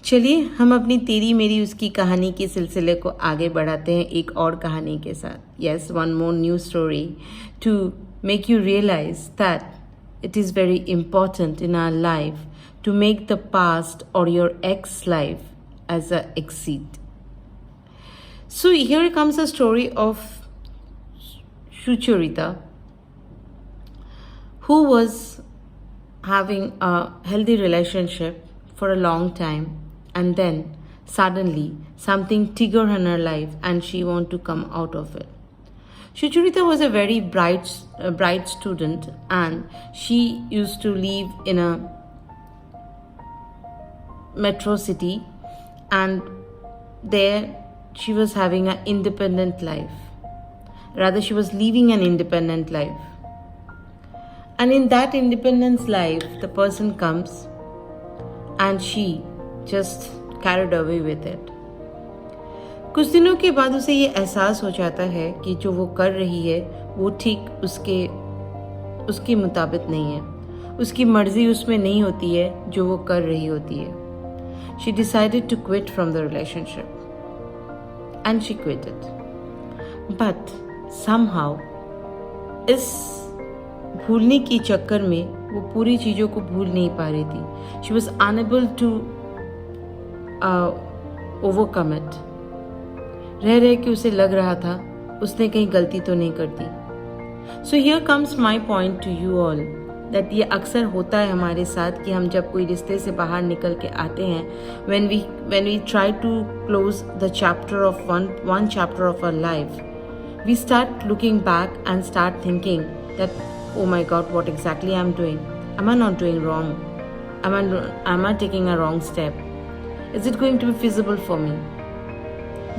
चलिए हम अपनी तेरी मेरी उसकी कहानी के सिलसिले को आगे बढ़ाते हैं एक और कहानी के साथ. Yes, one more new story to make you realize that it is very important in our life to make the past or your ex life as a exit. So here comes a story of Sucharita, who was having a healthy relationship for a long time, and then suddenly something triggered in her life and she wanted to come out of it. Sucharita was a very bright student, and she used to live in a metro city, and there she was having an independent life. Rather, she was living an independent life. And in that independence life, the person comes and she just carried away with it. कुछ दिनों के बाद उसे ये एहसास हो जाता है कि जो वो कर रही है वो ठीक उसके मुताबिक नहीं है. उसकी मर्जी उसमें नहीं होती है जो वो कर रही होती है. She decided to quit from the relationship. And she quit it. But somehow इस भूलने के चक्कर में वो पूरी चीज़ों को भूल नहीं पा रही थी. She was unable to overcome it. रह के उसे लग रहा था उसने कहीं गलती तो नहीं कर दी. So here comes my point to you all that ये अक्सर होता है हमारे साथ कि हम जब कोई रिश्ते से बाहर निकल के आते हैं, when we try to close the chapter of one chapter of our life, we start looking back and start thinking that, oh my God, what exactly I'm doing? Am I not doing wrong? Am I taking a wrong step? Is it going to be feasible for me?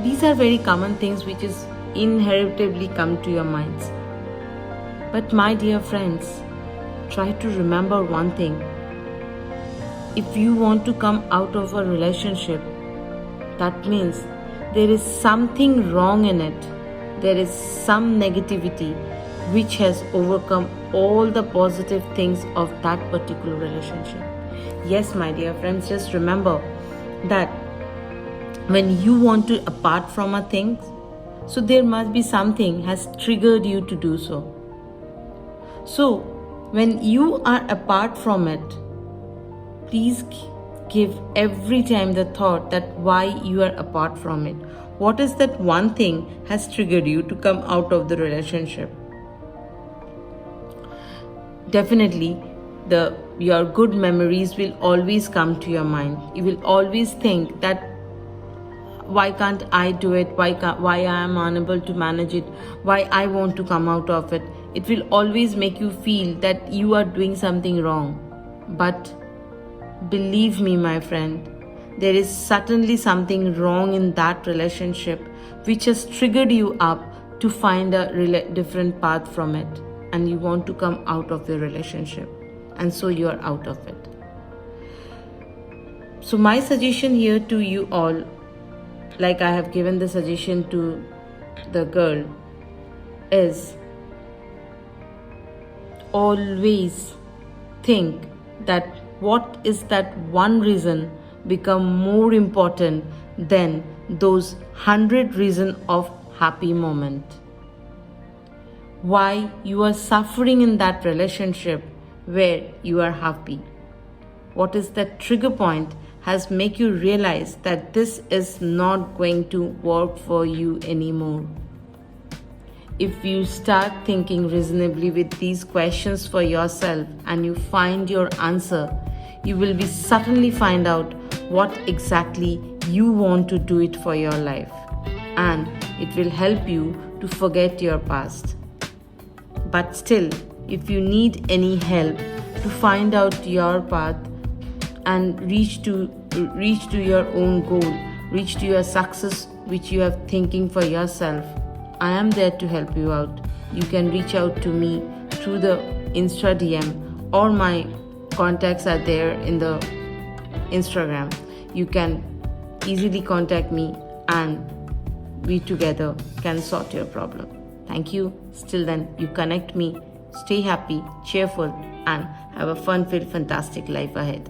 These are very common things which is inheritably come to your minds. But my dear friends, try to remember one thing. If you want to come out of a relationship, that means there is something wrong in it. There is some negativity which has overcome all the positive things of that particular relationship. Yes, my dear friends, just remember that when you want to apart from a thing, so there must be something has triggered you to do so. So when you are apart from it, please give every time the thought that why you are apart from it. What is that one thing has triggered you to come out of the relationship? Definitely, your good memories will always come to your mind. You will always think that why can't I do it? Why I am unable to manage it? Why I want to come out of it? It will always make you feel that you are doing something wrong. But believe me, my friend, there is certainly something wrong in that relationship which has triggered you up to find a different path from it, and you want to come out of your relationship, and so you are out of it. So my suggestion here to you all, like I have given the suggestion to the girl, is always think that what is that one reason become more important than those 100 reasons of happy moment. Why you are suffering in that relationship where you are happy? What is that trigger point has make you realize that this is not going to work for you anymore? If you start thinking reasonably with these questions for yourself and you find your answer, you will be certainly find out what exactly you want to do it for your life, and it will help you to forget your past. But still, if you need any help to find out your path and reach to your own goal, reach to your success which you are thinking for yourself, I am there to help you out. You can reach out to me through the Insta DM, or my contacts are there in the Instagram. You can easily contact me and we together can sort your problem. Thank you. Still then, you connect me. Stay happy, cheerful, and have a fun-filled, fantastic life ahead.